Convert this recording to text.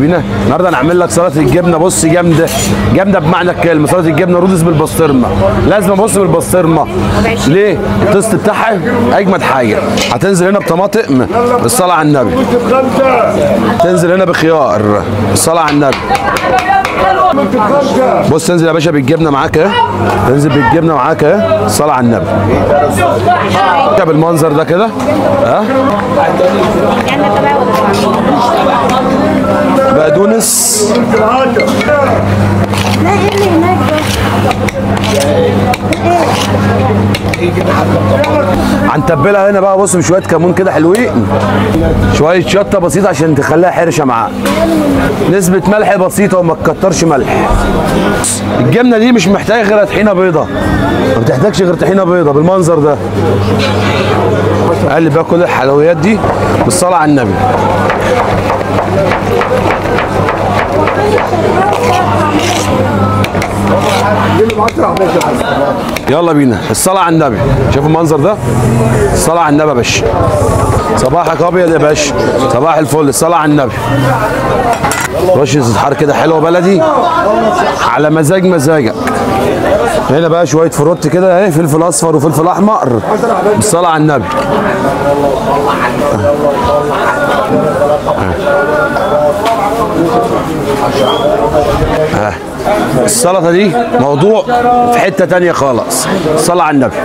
بينا النهارده هنعمل لك سلطه الجبنه. بص جامده جامده بمعنى الكلمه. سلطه الجبنه رودس بالبسطرمه. لازم ابص بالبسطرمه. ليه؟ التست بتاعها اجمد حاجه. هتنزل هنا بطماطم بالصلاه على النبي. تنزل هنا بخيار بالصلاه على النبي. بص تنزل يا باشا بالجبنه معاك اهي. تنزل بالجبنه معاك اهي الصلاه على النبي. بالمنظر ده كده بقدونس هنتبلها هنا بقى. بص بشويه كمون كده حلوين، شويه شطه بسيطه عشان تخليها حرشه معاك، نسبه ملح بسيطه وما تكترش ملح. الجبنه دي مش محتاجه غير طحينه بيضه، ما بتحتاجش غير طحينه بيضه بالمنظر ده. قلب بقى كل الحلويات دي بالصلاه على النبي. يلا بينا الصلاة على النبي. شوفوا المنظر ده، الصلاة على النبي يا باشا. صباحك ابيض يا باشا، صباح الفل. الصلاة على النبي. رشه زيت كده حلوه بلدي على مزاجك. هنا بقى شويه فروت كده اهي، فلفل اصفر وفلفل احمر بالصلاة على النبي. السلطه دي موضوع في حته تانيه خالص. الصلاة على النبي.